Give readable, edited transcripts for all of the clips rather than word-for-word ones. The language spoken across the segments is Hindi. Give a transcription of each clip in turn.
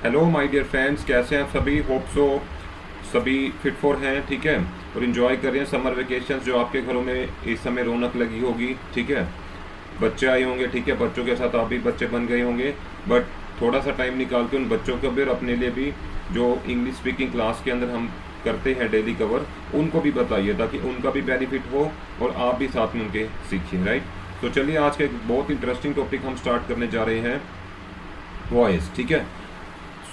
हेलो माय डियर फ्रेंड्स, कैसे हैं आप सभी। होप सो सभी फिट फॉर हैं, ठीक है। और इन्जॉय कर रहे हैं समर वेकेशन जो आपके घरों में इस समय रौनक लगी होगी, ठीक है। बच्चे आए होंगे, ठीक है। बच्चों के साथ आप भी बच्चे बन गए होंगे, बट थोड़ा सा टाइम निकाल के उन बच्चों को भी और अपने लिए भी जो इंग्लिश स्पीकिंग क्लास के अंदर हम करते हैं डेली कवर, उनको भी बताइए ताकि उनका भी बेनिफिट हो और आप भी साथ में उनके सीखिए, राइट। तो चलिए आज का एक बहुत इंटरेस्टिंग टॉपिक हम स्टार्ट करने जा रहे हैं, वॉइस, ठीक है।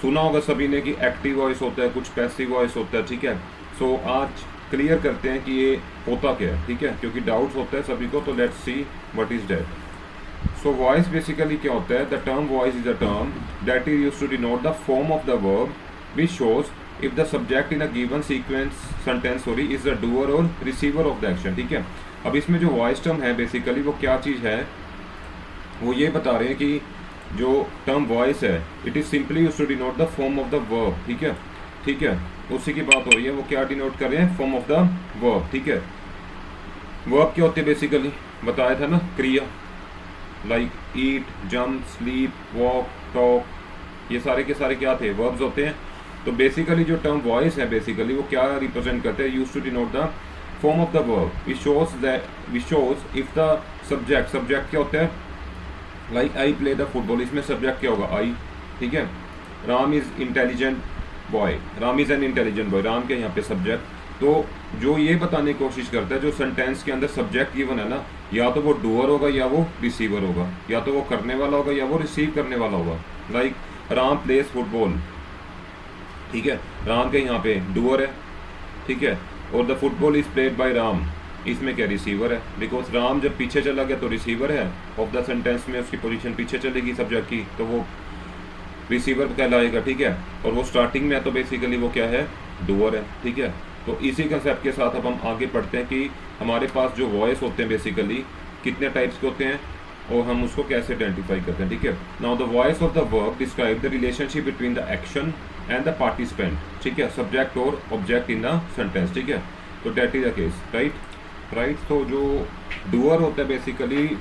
सुना होगा सभी ने कि एक्टिव वॉइस होता है, कुछ पैसिव वॉइस होता है, ठीक है। सो आज क्लियर करते हैं कि ये होता क्या है, ठीक है, क्योंकि डाउट्स होता है सभी को। तो let's see what is that. So voice basically क्या होता है। The term voice is a term that is used to denote the form of the verb which shows if the subject in a given sequence sentence is the doer और रिसीवर ऑफ द एक्शन, ठीक है। अब इसमें जो वॉइस टर्म है बेसिकली वो क्या चीज़ है, वो ये बता रहे हैं कि जो टर्म वॉइस है it is simply used to denote the form of the verb, ठीक है। ठीक है, उसी की बात हो रही है। वो क्या डिनोट कर रहे हैं, फॉर्म ऑफ द वर्ब, ठीक है। वर्ब क्या होते हैं बेसिकली, बताया था ना, क्रिया, like eat, jump, sleep, walk, talk, ये सारे के सारे क्या थे, वर्ब्स होते हैं। तो बेसिकली जो टर्म वॉइस है बेसिकली वो क्या रिप्रेजेंट करते हैं, used to denote the form of the verb which shows that which shows if the subject क्या होता है, like I play the football, इसमें सब्जेक्ट क्या होगा, आई, ठीक है। Ram is intelligent boy, Ram is an intelligent boy, Ram के यहाँ पे सब्जेक्ट। तो जो ये बताने की कोशिश करता है, जो सेंटेंस के अंदर सब्जेक्ट गिवन है ना, या तो वो डूअर होगा या वो रिसीवर होगा, या तो वो करने वाला होगा या वो रिसीव करने वाला होगा। लाइक राम प्लेस फुटबॉल, ठीक है, राम के यहाँ पे डूअर है, ठीक है। और the football is played bye Ram, इसमें क्या रिसीवर है, बिकॉज राम जब पीछे चला गया तो रिसीवर है ऑफ द सेंटेंस में, उसकी पोजीशन पीछे चलेगी सब्जेक्ट की, तो वो रिसीवर कहलाएगा, ठीक है। और वो स्टार्टिंग में है तो बेसिकली वो क्या है, डूअर है, ठीक है। तो इसी कंसेप्ट के साथ अब हम आगे पढ़ते हैं कि हमारे पास जो वॉइस होते हैं बेसिकली कितने टाइप्स के होते हैं और हम उसको कैसे आइडेंटिफाई करते हैं, ठीक है। Now the voice of the verb describe the relationship between the action and the participant, ठीक है, सब्जेक्ट और ऑब्जेक्ट इन द सेंटेंस, ठीक है। तो that is the case, right. तो जो डूअर होता है बेसिकली,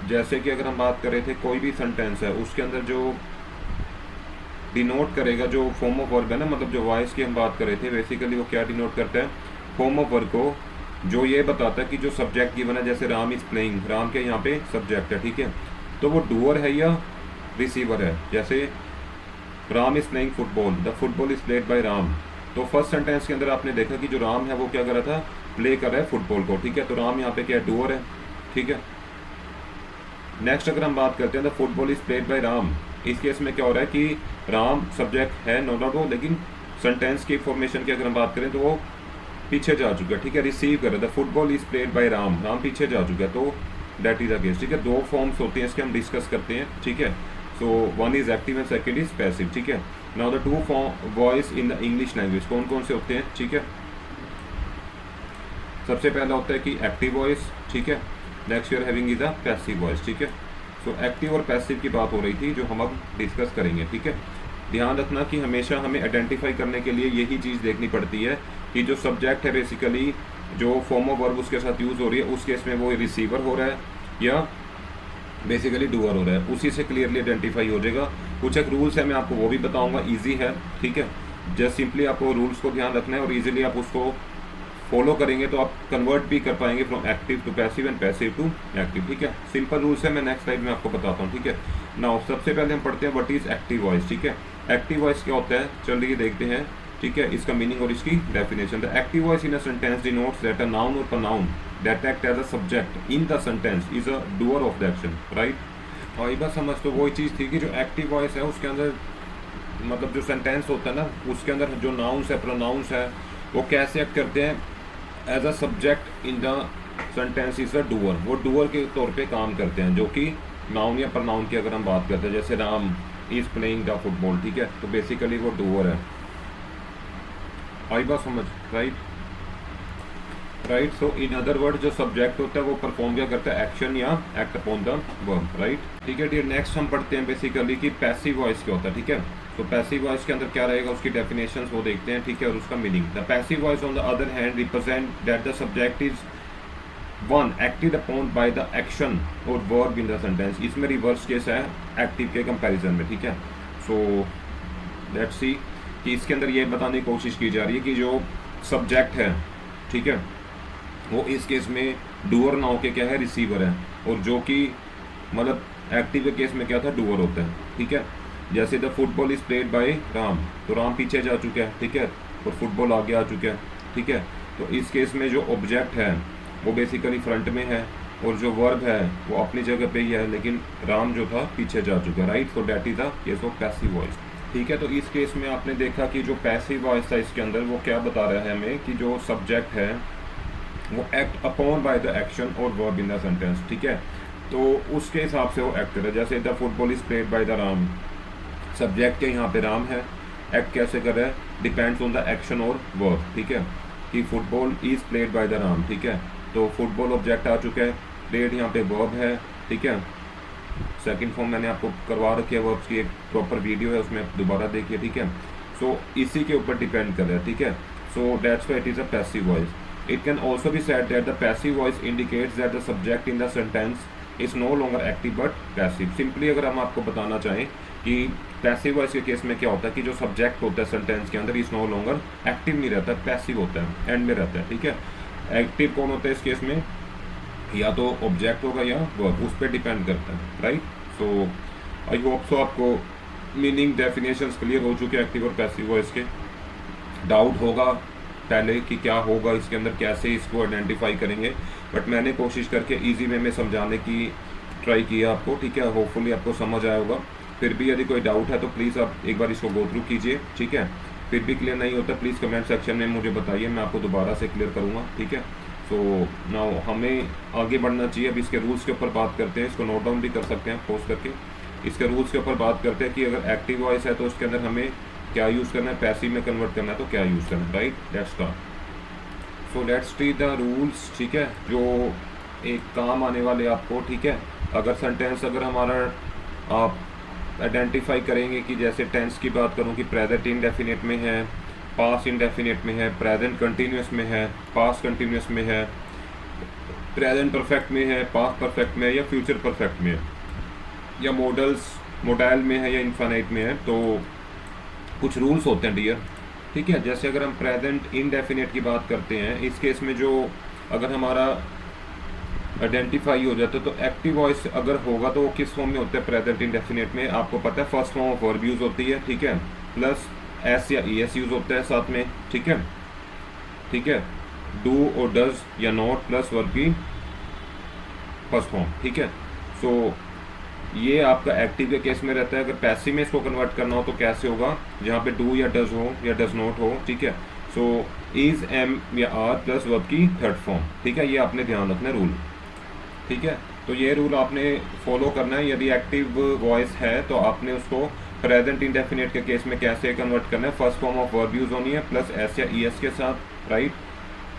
जैसे कि अगर हम बात कर रहे थे कोई भी सेंटेंस है उसके अंदर जो डिनोट करेगा, जो फॉर्म ऑफ वर्ब है ना, मतलब जो वॉइस की हम बात कर रहे थे बेसिकली वो क्या डिनोट करता है, फॉर्म ऑफ वर्ब को, जो ये बताता है कि जो सब्जेक्ट गिवन है, जैसे राम इज प्लेइंग, राम के यहाँ पे सब्जेक्ट है, ठीक है। तो वो डूअर है या रिसीवर है, जैसे Ram is playing football, the football is played bye Ram. तो फर्स्ट सेंटेंस के अंदर आपने देखा कि जो राम है वो क्या कर रहा था, प्ले कर रहा है फुटबॉल को, ठीक है। तो राम यहाँ पे क्या है, डूअर है, ठीक है। नेक्स्ट अगर हम बात करते हैं the football is played bye Ram, इस केस में क्या हो रहा है कि राम सब्जेक्ट है, नो डाउट, लेकिन सेंटेंस की फॉर्मेशन की अगर हम बात करें तो वो पीछे जा चुका है, ठीक है, रिसीव कर रहा है। The football is played bye Ram, Ram पीछे जा चुका है, तो दैट इज अ केस, ठीक है। दो फॉर्म्स होते हैं इसके, हम डिस्कस करते हैं, ठीक है। So one is active and second is passive, ठीक है। Now the two form voice in the English language कौन कौन से होते हैं, ठीक है। सबसे पहला होता है कि एक्टिव वॉइस, ठीक है। Next you're having is a passive voice, ठीक है। सो एक्टिव और पैसिव की बात हो रही थी जो हम अब डिस्कस करेंगे, ठीक है। ध्यान रखना कि हमेशा हमें आइडेंटिफाई करने के लिए यही चीज़ देखनी पड़ती है कि जो सब्जेक्ट है बेसिकली जो फॉर्म ऑफ वर्ब उसके साथ यूज़ हो रही है उस केस में वो रिसीवर हो रहा है या बेसिकली डूअर हो रहा है, उसी से क्लियरली आइडेंटिफाई हो जाएगा। कुछ एक रूल्स है, मैं आपको वो भी बताऊंगा, इजी है, ठीक है। जस्ट सिंपली आपको रूल्स को ध्यान रखना है और इजीली आप उसको फॉलो करेंगे तो आप कन्वर्ट भी कर पाएंगे from active to passive and passive to active, ठीक है। सिंपल रूल्स है, मैं नेक्स्ट स्लाइड में आपको बताता हूँ, ठीक है। नाउ सबसे पहले हम पढ़ते हैं व्हाट इज एक्टिव वॉइस, ठीक है। एक्टिव वॉइस क्या होता है, चलिए देखते हैं, ठीक है, इसका मीनिंग और इसकी definition. The active voice in a sentence denotes that a noun और pronoun that act as a subject in the sentence is a doer of the action, right. और ये बस समझ तो वही चीज़ थी कि जो एक्टिव वॉइस है उसके अंदर मतलब जो सेंटेंस होता है ना उसके अंदर जो नाउन्स है, प्रोनाउंस है, वो कैसे एक्ट करते हैं as a subject in the sentence is a doer, वो डूअर के तौर पे काम करते हैं, जो कि नाउन या प्रनाउन की अगर हम बात करते हैं, जैसे Ram is playing the football, ठीक है, तो बेसिकली वो डूअर है। आई बात समझ, right. So in other word जो सब्जेक्ट होता है वो परफॉर्म क्या करता है, एक्शन या act upon the verb, right, ठीक है डियर। नेक्स्ट हम पढ़ते हैं बेसिकली कि पैसिव वॉइस क्या होता है, ठीक है। तो पैसिव वॉइस के अंदर क्या रहेगा, उसकी डेफिनेशन वो देखते हैं, ठीक है, और उसका meaning. The passive voice on the other hand represent that the subject is one acted upon by the action और वर्ब इन द सेंटेंस, इसमें रिवर्स केस है एक्टिव के कंपैरिजन में, ठीक है। सो लेट्स सी कि इसके अंदर ये बताने की कोशिश की जा रही है कि जो सब्जेक्ट है, ठीक है, वो इस केस में डूअर ना होके क्या है, रिसीवर है, और जो कि मतलब एक्टिव के केस में क्या था, डूअर होता है, ठीक है। जैसे the football is played bye Ram, तो राम पीछे जा चुका है, ठीक है, और फुटबॉल आगे आ चुका है, ठीक है। तो इस केस में जो ऑब्जेक्ट है वो बेसिकली फ्रंट में है, और जो वर्ब है वो अपनी जगह पे ही है, लेकिन राम जो था पीछे जा चुका है, right. So that is the case of passive voice, ठीक है। तो इस केस में आपने देखा कि जो पैसिव वॉइस था इसके अंदर वो क्या बता रहा है हमें कि जो सब्जेक्ट है वो act upon by the action और वर्ब इन द सेंटेंस, ठीक है। तो उसके हिसाब से वो एक्ट कर रहा है। जैसे the football is played by the Ram, subject के यहाँ पे राम है, एक्ट कैसे कर रहा है, डिपेंड्स ऑन द एक्शन और वर्ब, ठीक है, कि football is played by the Ram, ठीक है। तो फुटबॉल ऑब्जेक्ट आ चुका है, प्लेड यहाँ पे वर्ब है, ठीक है। सेकंड फॉर्म मैंने आपको करवा रखी है वर्ब्स की, एक प्रॉपर वीडियो है, उसमें दोबारा देखिए, ठीक है। सो इसी के ऊपर डिपेंड कर रहा है, ठीक है। So that's why it is a passive voice. It can also be said that the passive voice indicates that the subject in the sentence is no longer active but passive. Simply अगर हम आपको बताना चाहें कि पैसिव वॉइस के केस में क्या होता है कि जो सब्जेक्ट होता है सेंटेंस के अंदर इज नो लॉन्गर एक्टिव नहीं रहता, पैसिव होता है, एंड में रहता है, ठीक है। एक्टिव कौन होता है इस केस में, या तो ऑब्जेक्ट होगा या वर्ब, उस पर डिपेंड करता है, राइट। सो आई होप सो आपको मीनिंग डेफिनेशंस क्लियर हो चुके हैं एक्टिव और पैसिव वॉइस के। डाउट होगा पहले कि क्या होगा इसके अंदर, कैसे इसको आइडेंटिफाई करेंगे, बट मैंने कोशिश करके इजी वे में समझाने की ट्राई किया आपको, ठीक है। होपफुली आपको समझ आया होगा। फिर भी यदि कोई डाउट है तो प्लीज़ आप एक बार इसको गो थ्रू कीजिए, ठीक है। फिर भी क्लियर नहीं होता प्लीज़ कमेंट सेक्शन में मुझे बताइए, मैं आपको दोबारा से क्लियर करूँगा, ठीक है। सो नाउ हमें आगे बढ़ना चाहिए। अब इसके रूल्स के ऊपर बात करते हैं, इसको नोट डाउन भी कर सकते हैं पोस्ट करके। इसके रूल्स के ऊपर बात करते हैं कि अगर एक्टिव वॉइस है तो उसके अंदर हमें क्या यूज़ करना है, पैसिव में कन्वर्ट करना है तो क्या यूज़ करना है, right. Let's start. So let's see the rules, ठीक है, जो एक काम आने वाले आपको, ठीक है। अगर सेंटेंस अगर हमारा आप आइडेंटिफाई करेंगे कि जैसे टेंस की बात करूं कि प्रेजेंट इंडेफिनिट में है, पास्ट इंडेफिनिट में है, प्रेजेंट कंटिन्यूस में है, पास्ट कंटिन्यूस में है, प्रेजेंट परफेक्ट में है, पास्ट परफेक्ट में है, या फ्यूचर परफेक्ट में है, या मोडाइल में है, या इन्फाइनाइट में है, तो कुछ रूल्स होते हैं डियर, ठीक है। जैसे अगर हम प्रेजेंट इंडेफिनिट की बात करते हैं, इस केस में जो अगर हमारा आइडेंटिफाई हो जाता है तो एक्टिव वॉइस अगर होगा तो वो किस फॉर्म में होता है प्रेजेंट इंडेफिनिट में, आपको पता है first form of verb use होती है, ठीक है, प्लस एस या ई एस यूज़ होता है साथ में, ठीक है, ठीक है। डू और डज या नॉट प्लस वर्ब की फर्स्ट फॉर्म, ठीक है। सो ये आपका एक्टिव के केस में रहता है। अगर पैसिव में इसको कन्वर्ट करना हो तो कैसे होगा, जहाँ पे डू या डज हो या डज नॉट हो, ठीक है। सो इज, एम या आर प्लस वर्ब की थर्ड फॉर्म, ठीक है। ये आपने ध्यान रखना है रूल, ठीक है। तो ये रूल आपने फॉलो करना है। यदि एक्टिव वॉइस है तो आपने उसको प्रेजेंट इंडेफिनिट के केस में कैसे कन्वर्ट करना है, first form of verb use होनी है प्लस एस या ई एस के साथ, राइट।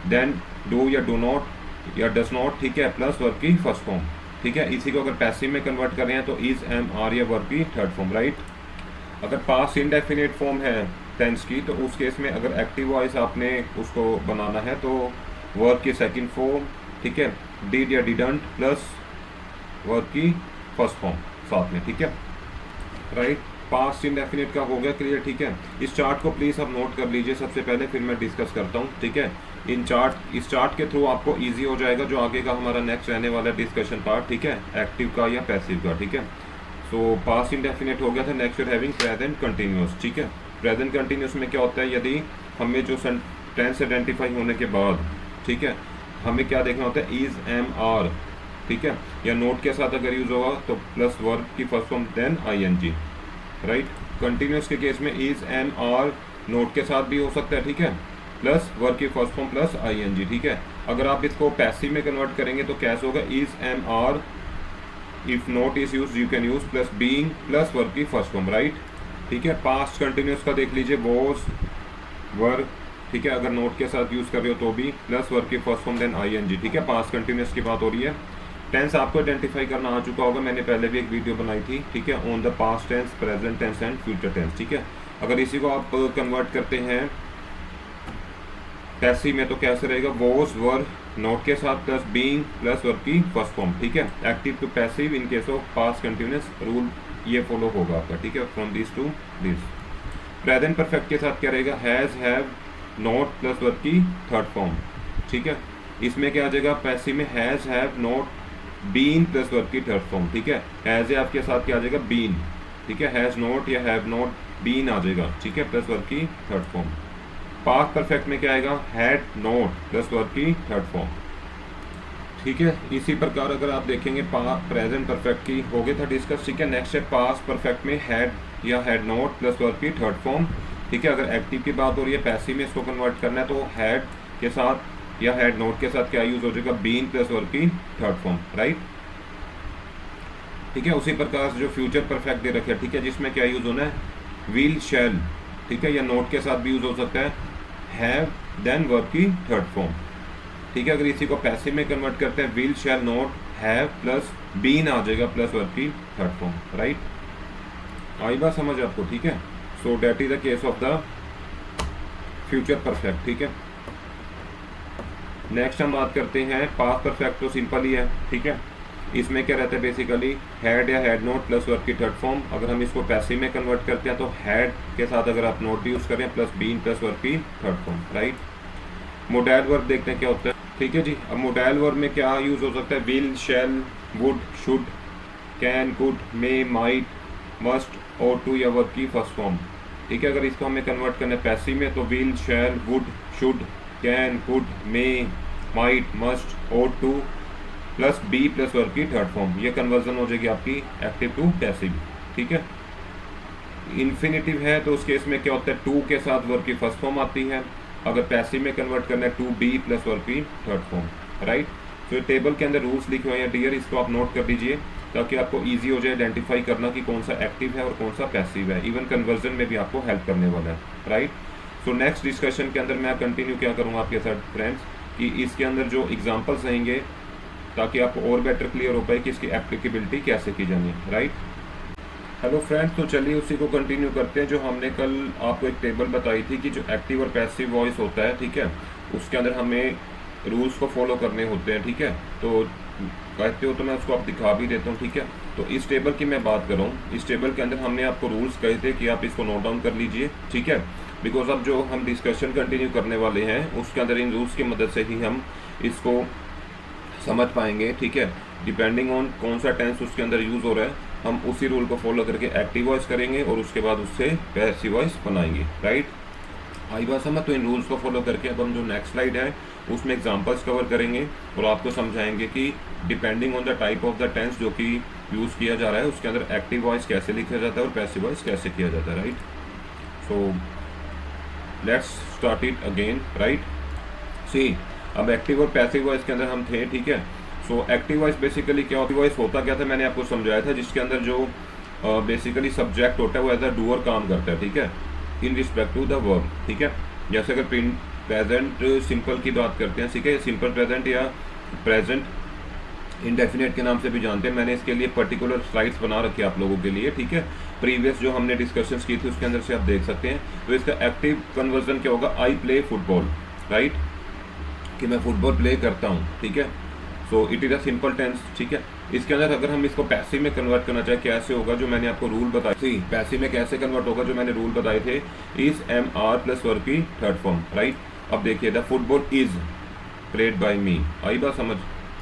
देन डू या डू नॉट या डज नॉट, ठीक है, प्लस वर्ब की फर्स्ट फॉर्म, ठीक है। इसी को अगर पैसिव में कन्वर्ट कर रहे हैं तो इज, एम, आर या वर्ब की थर्ड फॉर्म, राइट। अगर पास्ट इंडेफिनिट फॉर्म है टेंस की तो उस केस में अगर एक्टिव वॉइस आपने उसको बनाना है तो वर्ब की सेकंड फॉर्म, ठीक है, डिड या डिडंट प्लस वर्ब की फर्स्ट फॉर्म साथ में, ठीक है, राइट। पास्ट इंडेफिनिट का हो गया क्लियर, ठीक है। इस चार्ट को प्लीज़ आप नोट कर लीजिए सबसे पहले, फिर मैं डिस्कस करता हूँ, ठीक है। इस चार्ट के थ्रू आपको इजी हो जाएगा जो आगे का हमारा नेक्स्ट रहने वाला डिस्कशन पार्ट, ठीक है, एक्टिव का या पैसिव का, ठीक है। सो पास्ट इंडेफिनिट हो गया था। Next you're having present continuous, ठीक है। प्रेजेंट कंटिन्यूस में क्या होता है, यदि हमें जो टेंस आइडेंटिफाई होने के बाद, ठीक है, हमें क्या देखना होता है, इज, एम, आर, ठीक है, या नोट के साथ अगर यूज होगा तो प्लस वर्ब की first form then I N G, right. Continuous के केस में इज, एम, आर नोट के साथ भी हो सकता है, ठीक है, प्लस वर्ब की first form plus I N G, ठीक है। अगर आप इसको पैसिव में कन्वर्ट करेंगे तो कैसे होगा, is, am, are, if not is use you can use plus being plus verb की फर्स्ट फॉर्म, राइट, ठीक है। पास्ट कंटिन्यूस का देख लीजिए, वॉज, वर्ब, ठीक है, अगर नोट के साथ यूज कर रहे हो तो भी प्लस वर्ब की first form then I N G, ठीक है। पास्ट कंटिन्यूस की बात हो रही है। टेंस आपको आइडेंटिफाई करना आ चुका होगा, मैंने पहले भी एक वीडियो बनाई थी, ठीक है, on the past tense, present tense and future tense, ठीक है। अगर इसी को आप कन्वर्ट करते हैं पैसिव में तो कैसे रहेगा, वॉज, वर नोट के साथ प्लस बीइंग प्लस वर्ब की फर्स्ट फॉर्म, ठीक है। Active to passive in case of past continuous rule ये फॉलो होगा आपका, ठीक है, from this to this. Present perfect के साथ क्या रहेगा, has, have, not plus verb की थर्ड फॉर्म, ठीक है। इसमें क्या आ जाएगा, पैसिव में has, have, not, been plus verb की थर्ड फॉर्म, ठीक है। हैज़ है आपके साथ क्या आ जाएगा, बीन, ठीक है। हैज़ नॉट या हैव नॉट, बीन आ जाएगा, ठीक है, प्लस वर्ब की थर्ड फॉर्म। पास्ट परफेक्ट में क्या आएगा, हैड नॉट प्लस वर्ब की थर्ड फॉर्म, ठीक है। इसी प्रकार अगर आप देखेंगे प्रेजेंट परफेक्ट की हो गया था डिस्कस, ठीक है। नेक्स्ट है पास्ट परफेक्ट में हैड या हैड नॉट प्लस वर्ब की थर्ड फॉर्म, ठीक है। अगर एक्टिव की बात हो रही है, पैसिव में इसको कन्वर्ट करना है, तो हैड के साथ या हैड नॉट के साथ क्या यूज हो जाएगा, बीन प्लस वर्ब की थर्ड फॉर्म, राइट, ठीक है। उसी प्रकार से जो फ्यूचर परफेक्ट दे रखे, ठीक है, जिसमें क्या यूज होना है, विल, शैल, ठीक है, या नोट के साथ भी यूज हो सकता है, हैव देन वर्ब की थर्ड फॉर्म, ठीक है। अगर इसी को पैसिव में कन्वर्ट करते हैं, will, shall, not, have plus been आ जाएगा प्लस वर्ब की थर्ड फॉर्म, राइट। आई बात समझ आपको, ठीक है। So that is the case of the future perfect, ठीक है। नेक्स्ट हम बात करते हैं पास्ट परफेक्ट, तो सिंपल ही है, ठीक है। इसमें क्या रहता है बेसिकली, हैड या हैड नोट प्लस वर्ब की थर्ड फॉर्म। अगर हम इसको पैसिव में कन्वर्ट करते हैं तो हैड के साथ अगर आप नोट यूज करें प्लस बीन प्लस वर्ब की third form, right. Modal verb देखते हैं क्या होता है, ठीक है जी। अब मोडाइल वर्ब में क्या यूज हो सकता है, will, shall, would, should, can, could, may, might, must, और टू या वर्ब की फर्स्ट फॉर्म, ठीक है। अगर इसको हमें कन्वर्ट करना है पैसिव में तो will, shall, would, should, can, could, may, might, must, और to plus be plus verb की थर्ड फॉर्म, ये कन्वर्जन हो जाएगी आपकी एक्टिव टू पैसिव, ठीक है। इन्फिनेटिव है तो उस केस में क्या होता है, टू के साथ वर्ब की फर्स्ट फॉर्म आती है। अगर पैसिव में कन्वर्ट करना है, टू बी प्लस वर्ब की थर्ड फॉर्म, राइट। तो टेबल के अंदर रूल्स लिखे हुए हैं डियर, इसको आप नोट कर लीजिए ताकि आपको इजी हो जाए आइडेंटिफाई करना कि कौन सा एक्टिव है और कौन सा पैसिव है। इवन कन्वर्जन में भी आपको हेल्प करने वाला है, राइट। सो नेक्स्ट डिस्कशन के अंदर मैं कंटिन्यू क्या करूँगा आपके साथ फ्रेंड्स, कि इसके अंदर जो एग्जाम्पल्स रहेंगे ताकि आपको और बेटर क्लियर हो पाए कि इसकी एप्लीकेबिलिटी कैसे की जानी है, राइट। हेलो फ्रेंड्स, तो चलिए उसी को कंटिन्यू करते हैं जो हमने कल आपको एक टेबल बताई थी कि जो एक्टिव और पैसिव वॉइस होता है, ठीक है, उसके अंदर हमें रूल्स को फॉलो करने होते हैं, ठीक है। तो कहते हो तो मैं उसको आप दिखा भी देता हूँ, ठीक है। तो इस टेबल की मैं बात कर रहा हूँ, इस टेबल के अंदर हमने आपको रूल्स कहे थे कि आप इसको नोट डाउन कर लीजिए, ठीक है। बिकॉज अब जो हम डिस्कशन कंटिन्यू करने वाले हैं उसके अंदर इन रूल्स की मदद से ही हम इसको समझ पाएंगे, ठीक है। डिपेंडिंग ऑन कौन सा टेंस उसके अंदर यूज़ हो रहा है, हम उसी रूल को फॉलो करके एक्टिव वॉइस करेंगे और उसके बाद उससे पैसिव वॉइस बनाएंगे, राइट। आई बात समझ। तो इन रूल्स को फॉलो करके अब हम जो नेक्स्ट स्लाइड है उसमें एग्जांपल्स कवर करेंगे और आपको समझाएंगे कि depending on the type of the tense जो कि यूज़ किया जा रहा है उसके अंदर एक्टिव वॉइस कैसे लिखा जाता है और पैसिव वॉइस कैसे किया जाता है, right. So let's start it again, right. See, अब एक्टिव और पैसिव वॉइस के अंदर हम थे, ठीक है। सो एक्टिव वॉइस बेसिकली क्या होता क्या था, मैंने आपको समझाया था, जिसके अंदर जो बेसिकली सब्जेक्ट होता है वो एज अ डूअर काम करता है, ठीक है, in respect to the verb, ठीक है। जैसे अगर प्रेजेंट सिंपल की बात करते हैं, ठीक है, सिंपल प्रेजेंट या प्रेजेंट इंडेफिनेट के नाम से भी जानते हैं। मैंने इसके लिए पर्टिकुलर स्लाइड्स बना रखी है आप लोगों के लिए, ठीक है। प्रीवियस जो हमने डिस्कशंस की थी उसके अंदर से आप देख सकते हैं। तो इसका एक्टिव कन्वर्जन क्या होगा, आई प्ले फुटबॉल, राइट, कि मैं फुटबॉल प्ले करता हूँ, ठीक है। So it is a simple tense, ठीक है। इसके अंदर अगर हम इसको पैसिव में कन्वर्ट करना चाहे कैसे होगा, जो मैंने आपको रूल बताए थे, पैसिव में कैसे कन्वर्ट होगा जो मैंने रूल बताए थे, is am are plus verb की थर्ड फॉर्म, राइट। अब देखिए, the football is played by me, आई बात समझ।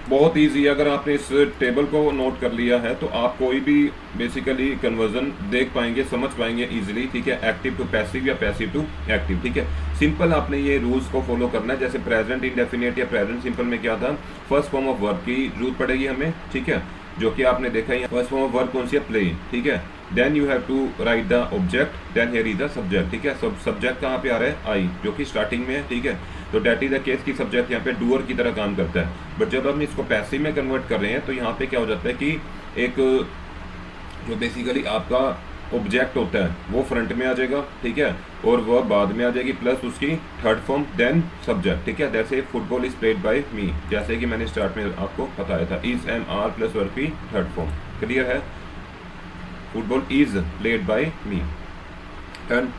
बहुत ईजी, अगर आपने इस टेबल को नोट कर लिया है तो आप कोई भी बेसिकली कन्वर्जन देख पाएंगे, समझ पाएंगे इजीली, ठीक है। एक्टिव टू पैसिव या पैसिव टू एक्टिव, ठीक है। सिंपल आपने ये रूल्स को फॉलो करना है। जैसे प्रेजेंट इंडेफिनिट या प्रेजेंट सिंपल में क्या था, फर्स्ट फॉर्म ऑफ वर्ब की जरूरत पड़ेगी हमें, ठीक है, जो कि आपने देखा है। फर्स्ट फॉर्म ऑफ वर्ब कौन सी है, प्ले, ठीक है। Then you have to write the object, then here is the subject, ठीक है। सब्जेक्ट कहाँ पे आ रहा है, आई, जो कि स्टार्टिंग में है, ठीक है। तो डेट इज द केस की सब्जेक्ट यहाँ पे डूअर की तरह काम करता है। बट जब हम इसको पैसिव में कन्वर्ट कर रहे हैं तो यहाँ पे क्या हो जाता है कि एक जो बेसिकली आपका ऑब्जेक्ट होता है वो फ्रंट में आ जाएगा, ठीक है, और वह बाद में आ जाएगी प्लस उसकी थर्ड फॉर्म देन सब्जेक्ट, ठीक है। जैसे football is played by me, जैसे कि मैंने स्टार्ट में आपको बताया था, is am are plus verb की थर्ड फॉर्म, क्लियर है। Football is played by me, done.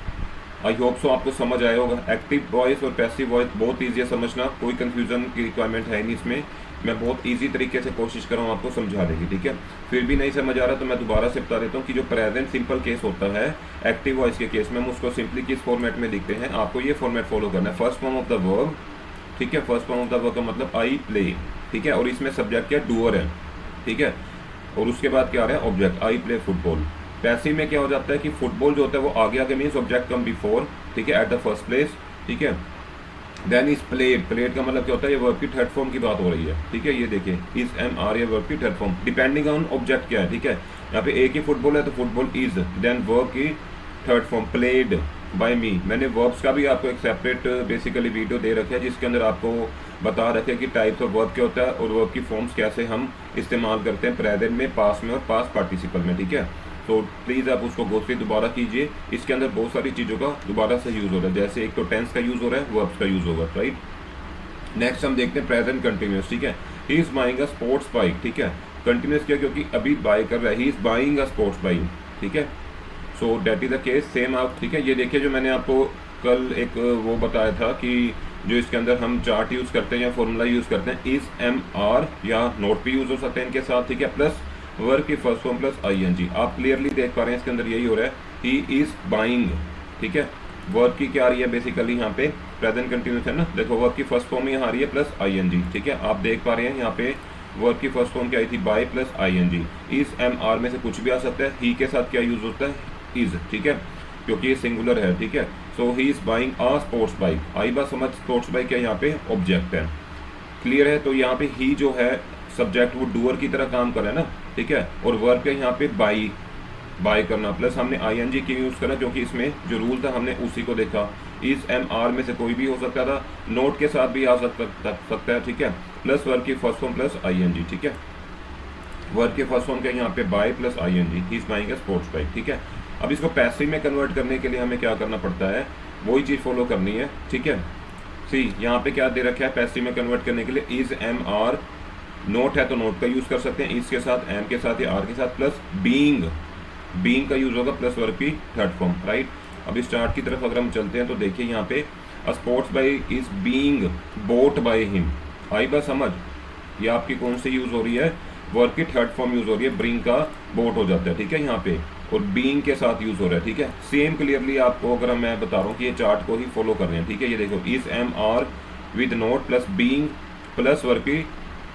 I hope so आपको समझ आया होगा। एक्टिव वॉइस और पैसिव वॉइस बहुत ईजी है समझना, कोई कंफ्यूजन की रिक्वायरमेंट है नहीं इसमें, मैं बहुत इजी तरीके से कोशिश कर रहा हूँ आपको समझा देगी, ठीक है। फिर भी नहीं समझ आ रहा तो मैं दोबारा से बता देता हूँ कि जो प्रेजेंट सिंपल केस होता है एक्टिव वॉइस के केस में, हम उसको सिंपली किस फॉर्मेट में लिखते हैं, आपको ये फॉर्मेट फॉलो करना है। First form of the verb, ठीक है, first form of the verb का मतलब आई प्ले, ठीक है, और इसमें सब्जेक्ट क्या डूअर है, ठीक है, और उसके बाद क्या आ रहा है object, I play football. Passive में क्या हो जाता है कि फुटबॉल जो होता है वो आगे आगे मीन्स ऑब्जेक्ट कम बिफोर, ठीक है, एट द फर्स्ट प्लेस, ठीक है। देन इज प्लेड, प्लेड का मतलब क्या होता है, ये वर्ब की थर्ड फॉर्म की बात हो रही है, ठीक है, ये देखिए इज एम आर, ये वर्ब की third form depending on object क्या है, ठीक है। यहाँ पे एक ही फुटबॉल है तो फुटबॉल इज, देन वर्ब की थर्ड फॉर्म प्लेड बाय मी। मैंने वर्ब्स का भी आपको एक सेपरेट बेसिकली वीडियो दे रखा है जिसके अंदर आपको बता रखे कि टाइप्स ऑफ वर्ब क्या होता है और वर्ब की फॉर्म्स कैसे हम इस्तेमाल करते हैं प्रेजेंट में, पास में और पास्ट पार्टिसिपल में, ठीक है। तो प्लीज़ आप उसको गो थ्रू दोबारा कीजिए, इसके अंदर बहुत सारी चीज़ों का दोबारा से यूज़ हो रहा है, जैसे एक तो टेंस का यूज़ हो रहा है, वर्ब्स का यूज़ होगा, राइट। नेक्स्ट हम देखते हैं प्रेजेंट कंटिन्यूस, ठीक है। He is buying a sports bike, ठीक है, कंटिन्यूस क्या, क्योंकि अभी बाय कर रहा है, he is buying a sports bike, ठीक है। So that is the case same आप, ठीक है। ये देखिए जो मैंने आपको कल एक वो बताया था कि जो इसके अंदर हम चार्ट यूज़ करते हैं या फॉर्मूला यूज़ करते हैं, इज एम आर या नोट भी यूज़ हो सकते हैं इनके साथ, ठीक है, प्लस वर्ब की first form plus I N G. आप क्लियरली देख पा रहे हैं इसके अंदर यही हो रहा है, ही इज़ बाइंग, ठीक है। वर्ब की क्या आ रही है बेसिकली यहाँ पे प्रेजेंट कंटिन्यूस है ना, देखो वर्ब की फर्स्ट फॉर्म यहाँ आ रही है प्लस आई एन जी, ठीक है। आप देख पा रहे हैं यहाँ पे वर्ब की फर्स्ट फॉर्म क्या आई थी, buy plus I N G. Is am are में से कुछ भी आ सकता है, ही के साथ क्या यूज़ होता है, इज, ठीक है, क्योंकि ये सिंगुलर है, ठीक है। So he is buying a sports bike, आई बात समझ, स्पोर्ट्स बाइक क्या यहाँ पे ऑब्जेक्ट है, क्लियर है। तो यहाँ पे ही जो है सब्जेक्ट वो डूअर की तरह काम कर रहा है ना, ठीक है, और वर्ब के यहाँ पे बाई, बाय करना, प्लस हमने आई एन जी की यूज़ करा क्योंकि इसमें जो रूल था हमने उसी को देखा। इज एम आर में से कोई भी हो सकता था, नोट के साथ भी आ सकता है, ठीक है, प्लस वर्ब की first form plus I N G, ठीक है। वर्ब के फर्स्ट फॉर्म के यहाँ पे buy plus I N G, he is buying a sports bike, ठीक है। अब इसको पैसिव में कन्वर्ट करने के लिए हमें क्या करना पड़ता है, वही चीज़ फॉलो करनी है, ठीक है। सी यहाँ पे क्या दे रखा है पैसिव में कन्वर्ट करने के लिए, इज एम आर, नोट है तो नोट का यूज़ कर सकते हैं, इस के साथ, एम के साथ या आर के साथ, प्लस बीइंग, बीइंग का यूज़ होगा प्लस वर्ब की थर्ड फॉर्म, राइट। अब इस चार्ट की तरफ अगर हम चलते हैं तो देखिए यहाँ पे a sports bike is being bought by him, आई बात समझ, ये आपकी कौन सी यूज़ हो रही है, वर्ब की थर्ड फॉर्म यूज़ हो रही है, ब्रिंग का बोट हो जाता है, ठीक है, यहाँ पे, और बीइंग के साथ यूज़ हो रहा है, ठीक है। सेम क्लियरली आपको अगर मैं बता रहा हूँ कि ये चार्ट को ही फॉलो कर रहे हैं, ठीक है। ये देखो is am are with not plus being plus verb की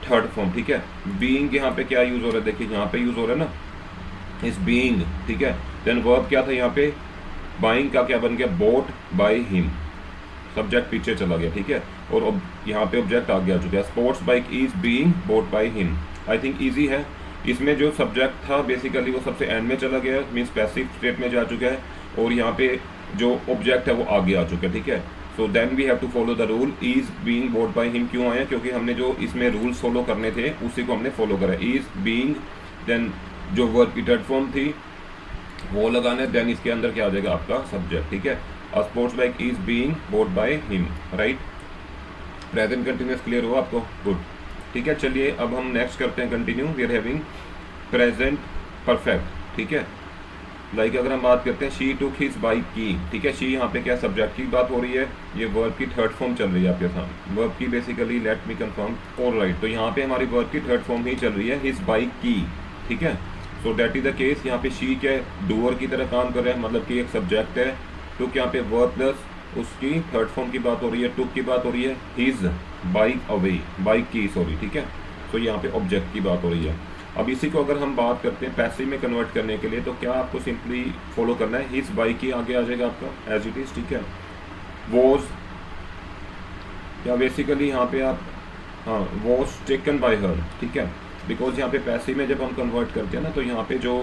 थर्ड फॉर्म, ठीक है। बीइंग यहाँ पे क्या यूज़ हो रहा है, देखिए यहाँ पे यूज़ हो रहा है ना, इज बीइंग, ठीक है। देन वर्ब क्या था यहाँ पे, बाइंग का क्या बन गया, बोट बाय हिम, सब्जेक्ट पीछे चला गया, ठीक है, और यहाँ पे ऑब्जेक्ट आगे आ चुका है, sports bike is being bought by him. I think easy है। इसमें जो सब्जेक्ट था बेसिकली वो सबसे एंड में चला गया, मीन्स पैसिव स्टेट में जा चुका है, और यहाँ पे जो ऑब्जेक्ट है वो आगे आ चुका है, ठीक है। So then we have to follow the rule, is being bought by him क्यों आया, क्योंकि हमने जो इसमें रूल्स फॉलो करने थे उसी को हमने फॉलो करा, इज बीइंग, देन जो वर्ब की थर्ड फॉर्म थी वो लगाना है, देन इसके अंदर क्या आ जाएगा आपका सब्जेक्ट, ठीक है। और sports bike is being bought by him, right. Present continuous clear हुआ आपको, गुड, ठीक है। चलिए अब हम नेक्स्ट करते हैं continue, we are having present perfect, ठीक है। लाइक अगर हम बात करते हैं शी टुक हिज बाइक की, ठीक है, शी यहाँ पे क्या सब्जेक्ट की बात हो रही है, ये वर्ब की थर्ड फॉर्म चल रही है आपके साथ, वर्ब की basically let me confirm, alright. तो यहाँ पे हमारी वर्ब की थर्ड फॉर्म ही चल रही है, हिज बाइक की, ठीक है। So that is the case, यहाँ पे शी क्या डूअर की तरह काम कर रहा है, मतलब कि एक सब्जेक्ट है, टुक यहाँ पे वर्ब प्लस उसकी थर्ड फॉर्म की बात हो रही है, टुक की बात हो रही है, हिज बाइक अवे, बाइक की सॉरी, ठीक है। सो यहाँ पे ऑब्जेक्ट की बात हो रही है। अब इसी को अगर हम बात करते हैं पैसिव में कन्वर्ट करने के लिए, तो क्या आपको सिंपली फॉलो करना है, हिज बाइक की आगे आ जाएगा आपका एज इट इज, ठीक है। वॉज या बेसिकली यहाँ पे आप, हाँ, वॉज टेकन बाय हर, ठीक है, बिकॉज यहाँ पे पैसिव में जब हम कन्वर्ट करते हैं ना, तो यहाँ पे जो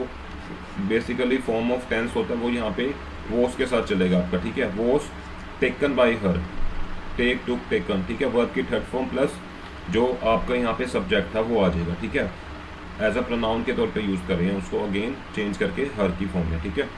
बेसिकली फॉर्म ऑफ टेंस होता है वो यहाँ पे वॉज के साथ चलेगा आपका, ठीक है। Was taken by her, take took taken, ठीक है, वर्ब की थर्ड फॉर्म प्लस जो आपका यहाँ पे सब्जेक्ट था वो आ जाएगा, ठीक है। एज अ प्रोनाउन के तौर पे यूज़ कर रहे हैं उसको, अगेन चेंज करके हर की फॉर्म में, ठीक है।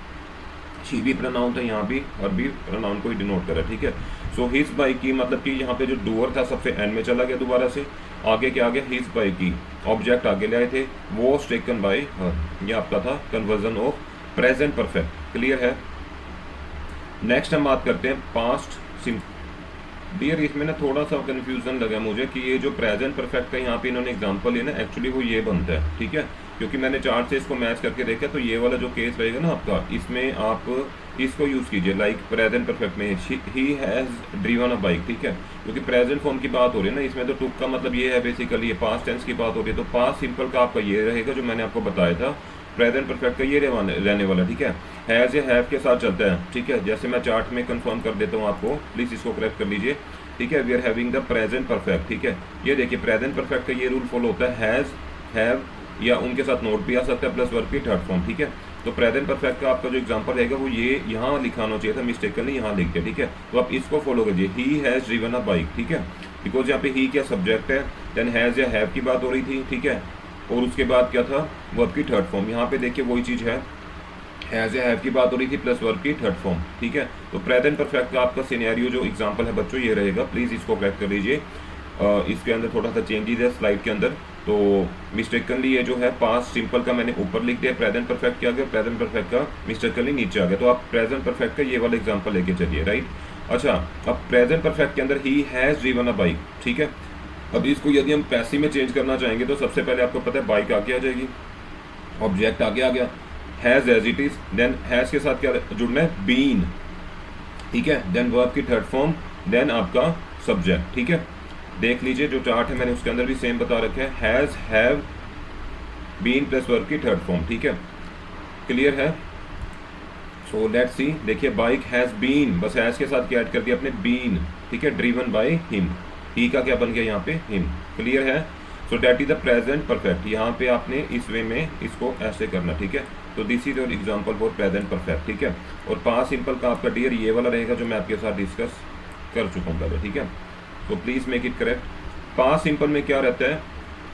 शी भी प्रोनाउन था, यहाँ भी हर भी प्रोनाउन को ही डिनोट करा, ठीक है। सो हिज बाइक की मतलब कि यहाँ पे जो डूअर था सबसे एंड में चला गया, दोबारा से आगे क्या आ गया, हिज बाइक की, ऑब्जेक्ट आगे ले आए थे, वॉज टेकन बाय हर, ये आपका था conversion of present perfect, clear है। नेक्स्ट हम बात करते हैं पास्ट डियर इसमें ना थोड़ा सा कन्फ्यूज़न लगा मुझे कि ये जो प्रेजेंट परफेक्ट का यहाँ पे इन्होंने एग्जांपल लिया ना, एक्चुअली वो ये बनता है, ठीक है। क्योंकि मैंने चार्ट से इसको मैच करके देखा, तो ये वाला जो केस रहेगा ना आपका, इसमें आप इसको यूज़ कीजिए लाइक प्रेजेंट परफेक्ट में he has driven a bike, ठीक है। क्योंकि प्रेजेंट फॉर्म की बात हो रही है ना इसमें, तो टुक का मतलब ये है बेसिकली, ये पास्ट टेंस की बात हो रही है, तो पास्ट सिंपल का आपका ये रहेगा जो मैंने आपको बताया था। प्रेजेंट परफेक्ट का ये रहने वाला, ठीक है। हैज़ या हैव के साथ चलता है, ठीक है। जैसे मैं चार्ट में कंफर्म कर देता हूँ आपको, प्लीज़ इसको करेक्ट कर लीजिए, ठीक है। We are having the present perfect, ठीक है। ये देखिए प्रेजेंट परफेक्ट का ये रूल फॉलो होता है, हैज़, हैव या उनके साथ नोट भी आ सकता है प्लस वर्ब की थर्ड फॉर्म, ठीक है। तो प्रेजेंट परफेक्ट का आपका जो एग्जांपल रहेगा वो ये यहाँ लिखाना चाहिए था, मिस्टेकली यहाँ लिख दिया, ठीक है। तो आप इसको फॉलो कीजिए, he has driven a bike, ठीक है। बिकॉज यहाँ पे ही क्या सब्जेक्ट है, देन हैज़ या हैव की बात हो रही थी, ठीक है। और उसके बाद क्या था, वर्ब की थर्ड फॉर्म। यहाँ पे देखिए वही चीज़ है, हैज़ या हैव की बात हो रही थी प्लस वर्ब की थर्ड फॉर्म, ठीक है। तो प्रेजेंट परफेक्ट का आपका सिनेरियो जो एग्जांपल है बच्चों ये रहेगा, प्लीज़ इसको करेक्ट कर लीजिए। इसके अंदर थोड़ा सा चेंजेस है स्लाइड के अंदर, तो मिस्टेकनली ये जो है पास्ट सिंपल का मैंने ऊपर लिख दिया, प्रेजेंट परफेक्ट क्या आ गया, प्रेजेंट परफेक्ट का मिस्टेकनली नीचे आ गया। तो आप प्रेजेंट परफेक्ट का ये वाला एग्जांपल लेके चलिए, राइट। अच्छा, अब प्रेजेंट परफेक्ट के अंदर he has driven a bike, ठीक है। अब इसको यदि हम पैसिव में चेंज करना चाहेंगे तो सबसे पहले आपको पता है बाइक आगे आ जाएगी, ऑब्जेक्ट आगे आ गया, has as it is, then has के साथ क्या जुड़ना है, बीन, ठीक है। देन वर्ब की थर्ड फॉर्म, देन आपका सब्जेक्ट, ठीक है। देख लीजिए जो चार्ट है मैंने उसके अंदर भी सेम बता रखा है, has, have, been plus verb की थर्ड फॉर्म, ठीक है। क्लियर है। सो लेट्स सी, देखिए बाइक हैज़ बीन, बस हैज़ के साथ क्या ऐड कर दिया आपने, बीन, ठीक है, ड्रिवन बाय हिम, ही का क्या बन गया यहाँ पे, हिम। क्लियर है। So that is the present perfect, यहाँ पे आपने इस वे में इसको ऐसे करना, ठीक है। तो this is your example for present perfect, ठीक है। और पास्ट सिंपल का आपका डियर ये वाला रहेगा जो मैं आपके साथ डिस्कस कर चुका हूँ पहले, ठीक है। तो please make it correct. Past simple में क्या रहता है,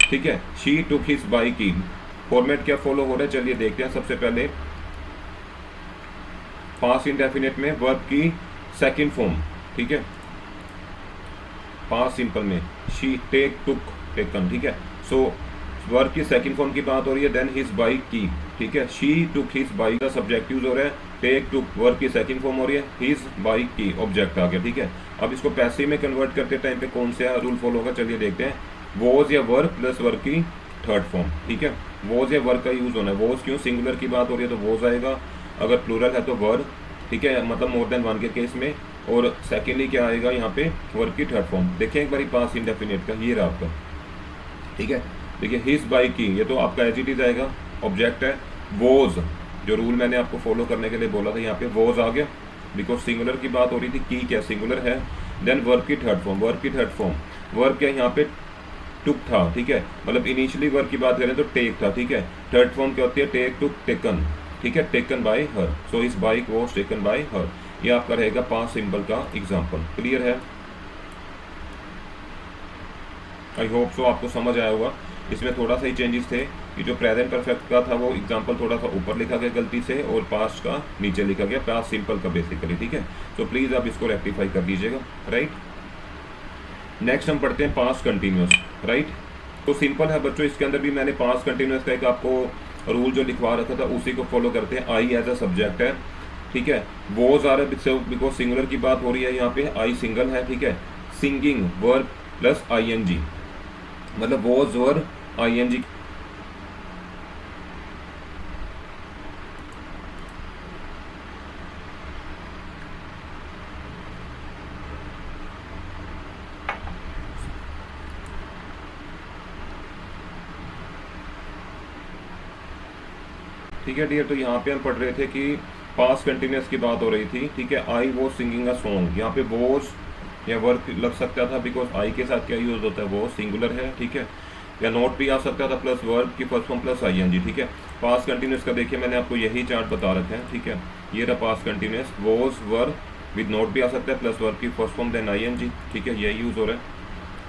ठीक है, she took his bike in. Format क्या फॉलो हो रहा है, चलिए देखते हैं। सबसे पहले पास्ट इंडेफिनिट में वर्ब की सेकंड फॉर्म, ठीक है। पास्ट सिंपल में शी टेक टुक टेकन, ठीक है। सो वर्ब की सेकंड फॉर्म की बात हो रही है, देन हिज बाइक की, ठीक है। शी टुक हिज बाइक का सब्जेक्ट यूज हो रहा है, टेक टुक वर्ब की सेकंड फॉर्म हो रही है, हिज बाइक की ऑब्जेक्ट आ गया, ठीक है। अब इसको पैसिव में कन्वर्ट करते टाइम पे कौन सा रूल फॉलो होगा, चलिए देखते हैं। वॉज या वर्ब प्लस वर्ब की थर्ड फॉर्म, ठीक है। वॉज या वर्ब का यूज होना है, वॉज क्यों, सिंगुलर की बात हो रही है तो वॉज आएगा, अगर प्लूरल है तो वर्ब, ठीक है, मतलब मोर देन वन के केस में। और सेकेंडली क्या आएगा यहाँ पे, वर्ब की थर्ड फॉर्म। देखिए एक बार पास इंडेफिनिट का ये रहा आपका, ठीक है। देखिए हिज बाइक की, ये तो आपका एज इट इज आएगा, ऑब्जेक्ट है। वॉज, जो रूल मैंने आपको फॉलो करने के लिए बोला था, यहाँ पे वॉज आ गया, बिकॉज सिंगुलर की बात हो रही थी, की क्या सिंगुलर है। देन वर्ब की थर्ड फॉर्म, वर्ब की थर्ड फॉर्म, वर्ब क्या यहाँ पे टुक था, ठीक है, मतलब इनिशियली वर्ब की बात करें तो टेक था, ठीक है। थर्ड फॉर्म क्या होती है, टेक टुक टेकन, ठीक है, टेकन बाय हर। सो इस bike was taken by her, ये आपका रहेगा पास्ट सिंपल का एग्जांपल। क्लियर है। आई होप सो आपको समझ आया होगा। इसमें थोड़ा सा ही चेंजेस थे कि जो प्रेजेंट परफेक्ट का था वो एग्जांपल थोड़ा सा ऊपर लिखा गया गलती से, और पास्ट का नीचे लिखा गया, पास्ट सिंपल का बेसिकली, ठीक है। तो प्लीज़ आप इसको रेक्टिफाई कर दीजिएगा, राइट। नेक्स्ट हम पढ़ते हैं पास्ट कंटिन्यूस, राइट। तो सिंपल है बच्चों, इसके अंदर भी मैंने पास्ट कंटिन्यूस का एक आपको रूल जो लिखवा रखा था उसी को फॉलो करते हैं। आई एज अ सब्जेक्ट है, ठीक है। वॉज आ रहा है बिकॉज सिंगुलर की बात हो रही है, यहाँ पे आई सिंगल है, ठीक है। सिंगिंग वर्ब प्लस ING, मतलब वॉज वर्ब ING, ठीक है डियर। तो यहाँ पे हम पढ़ रहे थे कि पास्ट कंटिन्यूस की बात हो रही थी, ठीक है। I was singing a song, यहाँ पे वॉज या वर्ब लग सकता था, बिकॉज आई के साथ क्या यूज होता है, वो सिंगुलर है, ठीक है। या नोट भी आ सकता था प्लस वर्ब की फर्स्ट फॉर्म प्लस ING, ठीक है। पास्ट कंटिन्यूस का देखिए मैंने आपको यही चार्ट बता रखा है, ठीक है। ये रहा past continuous, was verb with note भी आ सकता है प्लस वर्ब की फर्स्ट फॉर्म देन ING, ठीक है, यही यूज हो रहा है,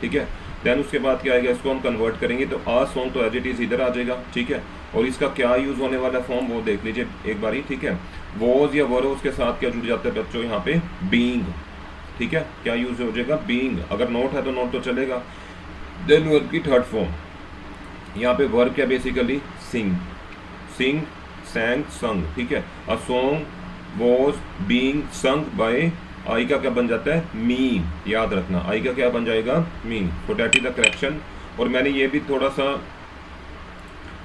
ठीक है। देन उसके बाद क्या आएगा, इसको हम कन्वर्ट करेंगे तो आ सॉन्ग तो एज इट इज इधर आ जाएगा, ठीक है। और इसका क्या यूज होने वाला फॉर्म वो देख लीजिए एक बारी, ठीक है। वॉज या वर उसके साथ क्या जुड़ जाता है बच्चों, यहाँ पे बीइंग, ठीक है। क्या यूज हो जाएगा, बीइंग। अगर नोट है तो नोट तो चलेगा। देन वर्ब की थर्ड फॉर्म, यहाँ पे वर्ब क्या बेसिकली, सिंग, सिंग, सैंग, संग, ठीक है। A song was being sung by I का क्या बन जाता है, मी, याद रखना आई का क्या बन जाएगा, me. So that is the correction. और मैंने ये भी थोड़ा सा,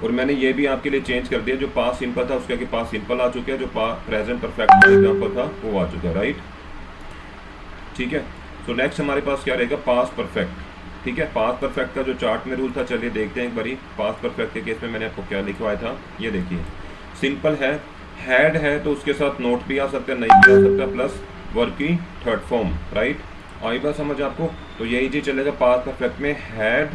और मैंने ये भी आपके लिए चेंज कर दिया, जो पास्ट सिंपल था उसके आगे पास्ट सिंपल आ चुका है, जो प्रेजेंट परफेक्ट एग्जाम्पल था वो आ चुका है, राइट। ठीक है। सो नेक्स्ट हमारे पास क्या रहेगा, पास्ट परफेक्ट। ठीक है, पास्ट परफेक्ट का जो चार्ट में रूल था, चलिए देखते हैं एक बारी। पास्ट परफेक्ट के केस में मैंने आपको क्या लिखवाया था, ये देखिए। सिंपल है, हैड है तो उसके साथ नोट भी आ सकता है, नहीं भी आ सकता, प्लस वर्ब की थर्ड फॉर्म, राइट। आई बात समझ आपको। तो यही चीज चलेगा, पास्ट परफेक्ट में हैड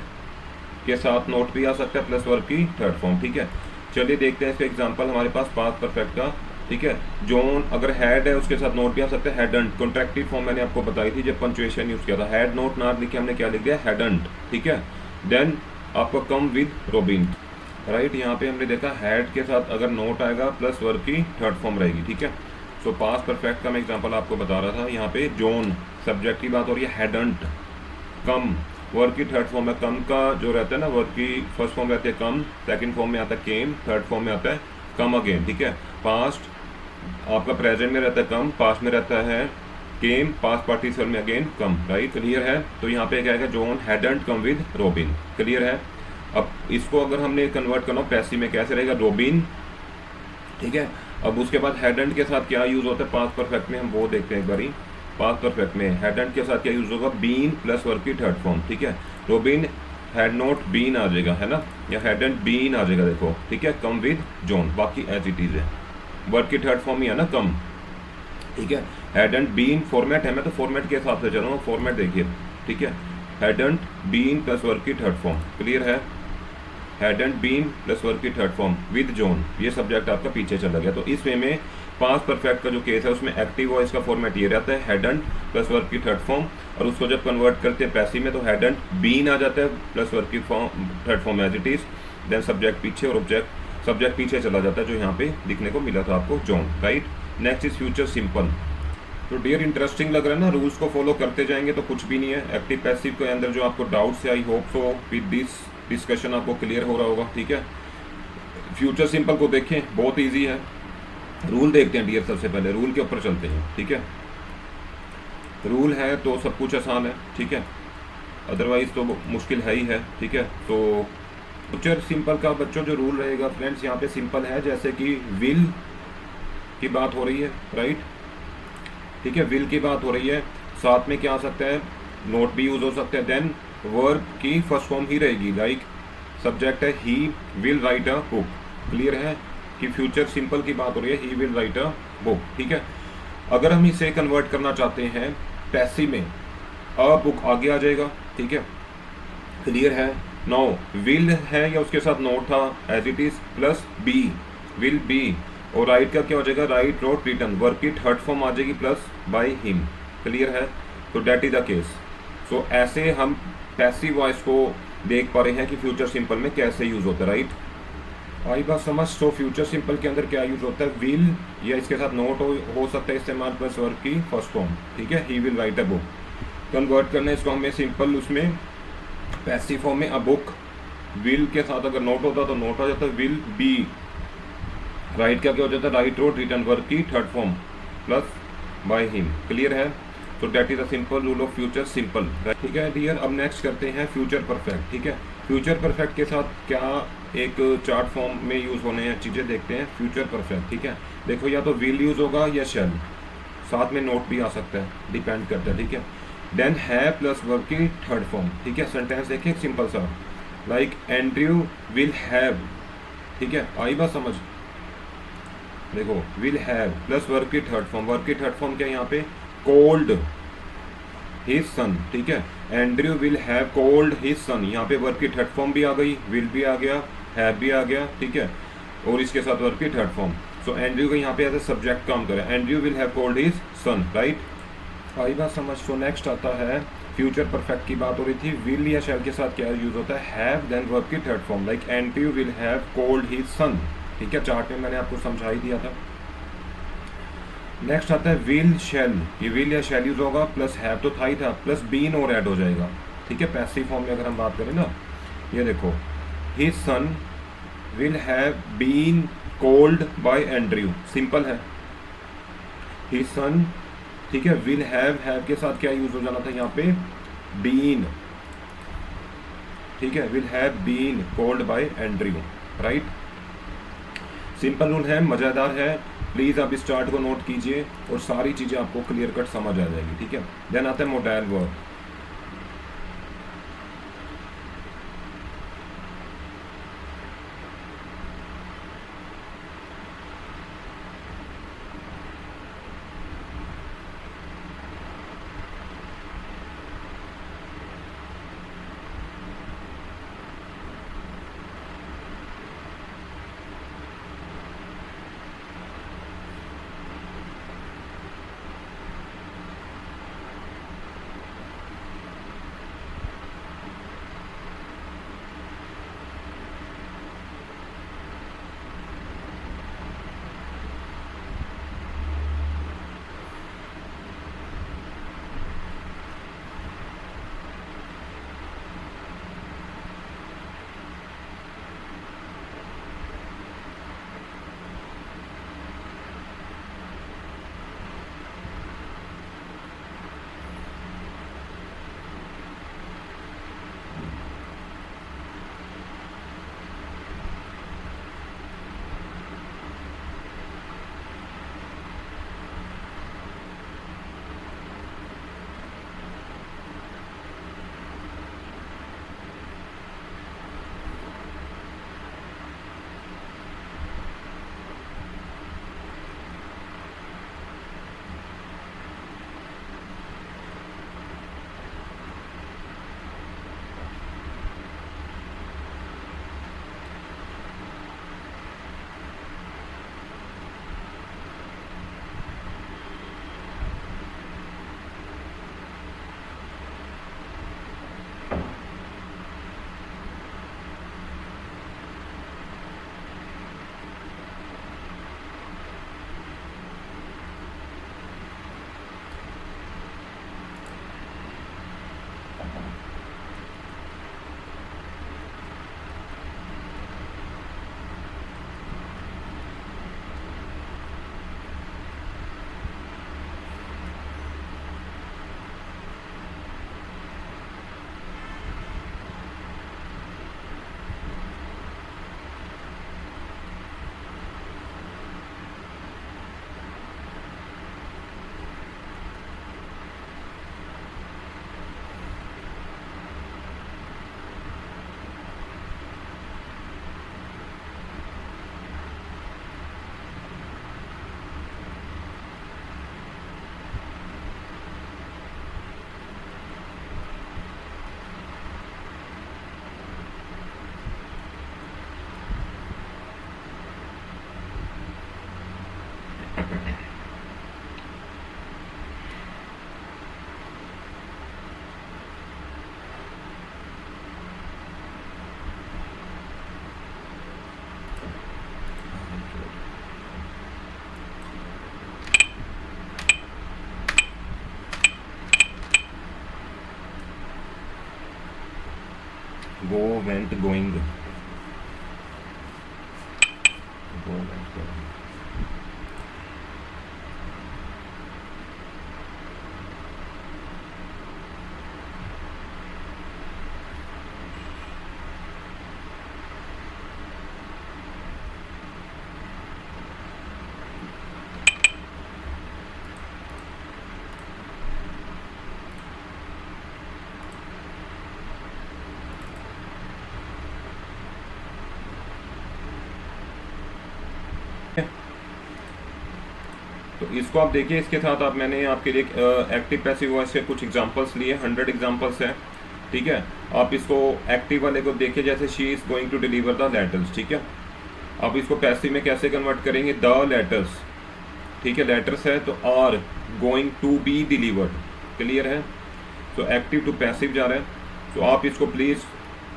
के साथ नोट भी आ सकता है, प्लस वर्ब की थर्ड फॉर्म। ठीक है, चलिए देखते हैं इसका एग्जांपल हमारे पास पास्ट परफेक्ट का। ठीक है, जोन अगर हैड है उसके साथ नोट भी आ सकता है, हैडंट। कॉन्ट्रैक्टिव फॉर्म मैंने आपको बताई थी जब पंचुएशन यूज किया था, हैड नोट ना लिखे हमने क्या लिख दिया, हैडंट। ठीक है, देन आपका कम विद रोबिन, राइट। यहाँ पे हमने देखा हैड के साथ अगर नोट आएगा प्लस वर्ब की थर्ड फॉर्म रहेगी। ठीक है, सो पास्ट परफेक्ट का मैं एग्जांपल आपको बता रहा था। यहाँ पे जोन सब्जेक्ट की बात हो रही है, हैडंट कम वर्ब की थर्ड फॉर्म है, कम का जो रहता है ना, वर्ब की फर्स्ट फॉर्म रहती है कम, सेकंड फॉर्म में आता है केम, थर्ड फॉर्म में आता है कम अगेन। ठीक है, पास्ट आपका प्रेजेंट में रहता है कम, पास्ट में रहता है केम, पास्ट पार्टिसिपल में अगेन कम, राइट। क्लियर है। तो यहाँ पे क्या आएगा, John hadn't come with robin. Clear है। अब इसको अगर हमने कन्वर्ट करना पैसिव में कैसे रहेगा, रोबिन। ठीक है, अब उसके बाद हैडंट के साथ क्या यूज होता है पास्ट परफेक्ट में, हम वो देखते हैं एक बारी। पास्ट परफेक्ट में हैडंट के साथ क्या यूज होगा, बीन प्लस वर्ब की थर्ड फॉर्म। ठीक है, रोबिन हैड नॉट बीन आ जाएगा, है ना, या हैडंट बीन आ जाएगा, देखो। ठीक है, कम विद जॉन, बाकी एज इट इज है, वर्ब की थर्ड फॉर्म ही है ना, कम। ठीक है, हैडंट बीन फॉर्मेट है, मैं तो फॉर्मेट के हिसाब से चल रहा हूँ, फॉर्मेट देखिए। ठीक है, हैडंट बीन प्लस वर्ब की थर्ड फॉर्म। क्लियर है, हैडंट बीन प्लस वर्ब की थर्ड फॉर्म विद जॉन, ये सब्जेक्ट आपका पीछे चला गया। तो इस वे में पास्ट परफेक्ट का जो केस है उसमें एक्टिव वॉइस का फॉर्मेट ये रहता है, हैडंट प्लस वर्ब की थर्ड फॉर्म, और उसको जब कन्वर्ट करते हैं पैसिव में तो हैडंट बीन आ जाता है प्लस वर्ब की form third form as it is, then subject पीछे और ऑब्जेक्ट, सब्जेक्ट पीछे चला जाता है, जो यहाँ पे दिखने को मिला था आपको, John, right. Next is future simple. तो डियर इंटरेस्टिंग लग रहा है ना, रूल्स को फॉलो करते जाएंगे तो कुछ भी नहीं है। एक्टिव पैसिव के अंदर जो आपको डाउट्स है, I hope so with this discussion आपको क्लियर हो रहा होगा। ठीक है, फ्यूचर सिंपल को देखें, बहुत इजी है। रूल देखते हैं डियर, सबसे पहले रूल के ऊपर चलते हैं। ठीक है, रूल है तो सब कुछ आसान है। ठीक है, अदरवाइज तो मुश्किल है ही है। ठीक है, तो फ्यूचर सिंपल का बच्चों जो रूल रहेगा फ्रेंड्स, यहाँ पे सिंपल है, जैसे कि विल की बात हो रही है, राइट। ठीक है, विल की बात हो रही है, साथ में क्या आ सकता है, नोट भी यूज हो सकता है, देन वर्ब की फर्स्ट फॉर्म ही रहेगी, लाइक सब्जेक्ट है he will write a book. Clear है कि फ्यूचर सिंपल की बात हो रही है, he will write a book. ठीक है, अगर हम इसे कन्वर्ट करना चाहते हैं पैसिव में, अ बुक आगे आ जाएगा। ठीक है, क्लियर है। नो विल है या उसके साथ नोट था as it is, plus be, will be, और राइट का क्या हो जाएगा, राइट रोट रिटर्न, वर्ब की थर्ड फॉर्म आ जाएगी प्लस बाय हिम। क्लियर है, तो that is the case. So ऐसे हम पैसिव वॉइस को देख पा रहे हैं कि फ्यूचर सिंपल में कैसे यूज होता है, राइट। आई बात समझ। सो फ्यूचर सिंपल के अंदर क्या यूज होता है, विल या इसके साथ नोट हो सकता है इस्तेमाल, प्लस वर्ब की फर्स्ट फॉर्म। ठीक है, he will write a book. Convert करना इसको हमें सिंपल, उसमें पैसिव फॉर्म में अ बुक, विल के साथ अगर नोट होता तो नोट आ जाता, विल बी, राइट का क्या हो जाता है, राइट रोट रिटर्न, वर्ब की third form plus by him. Clear है, तो that is a simple rule of future simple. ठीक है डियर, अब नेक्स्ट करते हैं फ्यूचर परफेक्ट। ठीक है, फ्यूचर परफेक्ट के साथ क्या एक चार्ट फॉर्म में यूज होने हैं चीज़ें देखते हैं। फ्यूचर परफेक्ट, ठीक है, देखो या तो विल यूज होगा या शैल, साथ में नोट भी आ सकता है, डिपेंड करता है। ठीक है, देन है प्लस वर्ब की थर्ड फॉर्म। ठीक है, सेंटेंस देखिए सिंपल सा, लाइक एंड्रयू विल हैव। ठीक है, आई बात समझ, देखो विल हैव प्लस वर्ब की थर्ड फॉर्म, वर्ब की थर्ड फॉर्म क्या है यहाँ पे, कोल्ड हिज सन। ठीक है, Andrew will have called his सन, यहाँ पे वर्ब की थर्ड फॉर्म भी आ गई, विल भी आ गया, हैव भी आ गया। ठीक है, और इसके साथ वर्ब की थर्ड फॉर्म। सो एंड्रयू का यहाँ पे एज ए सब्जेक्ट काम करे, Andrew will have called his son, right. आई बात समझ। सो नेक्स्ट आता है फ्यूचर परफेक्ट की बात हो रही थी, विल या शैल के साथ क्या यूज होता है, हैव देन वर्ब की third form, like Andrew will have called his son. ठीक है, चार्ट में मैंने आपको समझा ही दिया था। नेक्स्ट आता है विल शैल, ये विल या शैल यूज होगा, प्लस हैव तो था ही था, प्लस बीन और ऐड हो जाएगा। ठीक है, पैसिव फॉर्म में अगर हम बात करें ना, ये देखो his son will have been called by Andrew, simple है, हिज सन ठीक है। विल हैव के साथ क्या यूज हो जाना था यहाँ पे, बीन, ठीक है। Will have been called by Andrew, right. Simple rule है, मज़ेदार है। प्लीज़ आप इस चार्ट को नोट कीजिए और सारी चीज़ें आपको क्लियर कट समझ आ जाएगी, ठीक है। देन आता है modal verb. go, went, going, go, went, going. तो इसको आप देखिए, इसके साथ आप मैंने आपके लिए एक्टिव पैसिव वॉइस से कुछ एग्जांपल्स लिए, 100 एग्जांपल्स हैं, ठीक है। आप इसको एक्टिव वाले को देखिए, जैसे she is going to deliver the letters, ठीक है। आप इसको पैसिव में कैसे कन्वर्ट करेंगे, द लेटर्स, ठीक है। लेटर्स है तो are going to be delivered, clear है। तो एक्टिव टू पैसिव जा रहा है। तो आप इसको प्लीज़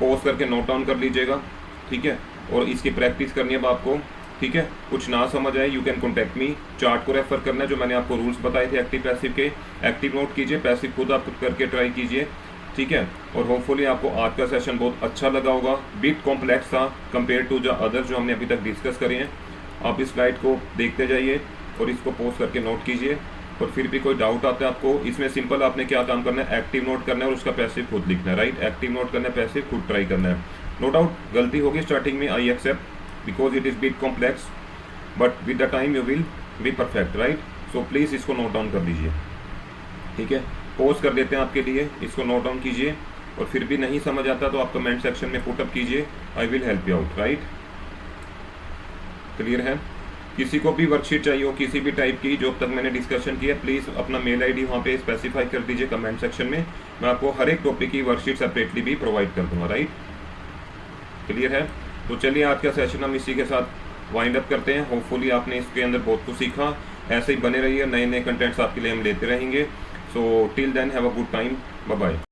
पॉज करके नोट डाउन कर लीजिएगा, ठीक है। और इसकी प्रैक्टिस करनी है अब आपको, ठीक है। कुछ ना समझ आए you can contact me, chart को रेफर करना है जो मैंने आपको रूल्स बताए थे एक्टिव पैसिव के। एक्टिव नोट कीजिए, पैसिव खुद आप करके ट्राई कीजिए, ठीक है। और होपफुली आपको आज का सेशन बहुत अच्छा लगा होगा। बिट कॉम्प्लेक्स था कंपेयर टू द अदर जो हमने अभी तक डिस्कस करे हैं। आप इस स्लाइड को देखते जाइए और इसको पोस्ट करके नोट कीजिए, और फिर भी कोई डाउट आता है आपको, इसमें सिंपल आपने क्या काम करना है, एक्टिव नोट करना है और उसका पैसिव खुद लिखना है, राइट। एक्टिव नोट करना है, पैसिव खुद ट्राई करना है। नो डाउट गलती होगी स्टार्टिंग में, I accept because it is bit complex, but with the time you will be perfect, right. So please इसको नोट डाउन कर लीजिए, ठीक है। पोज कर देते हैं आपके लिए, इसको नोट डाउन कीजिए, और फिर भी नहीं समझ आता तो आप कमेंट सेक्शन में पुटअप कीजिए, I will help you out, right. Clear है। किसी को भी वर्कशीट चाहिए हो किसी भी टाइप की जो अब तक मैंने डिस्कशन किया, प्लीज़ अपना मेल आईडी वहाँ पे स्पेसिफाई कर दीजिए कमेंट सेक्शन में, मैं आपको हर एक टॉपिक की वर्कशीट सेपरेटली भी प्रोवाइड कर दूंगा, राइट। क्लियर है। तो चलिए आज का सेशन हम इसी के साथ वाइंड अप करते हैं। होपफुली आपने इसके अंदर बहुत कुछ सीखा, ऐसे ही बने रहिए, नए नए कंटेंट्स आपके लिए हम लेते रहेंगे। So till then have a good time, bye bye.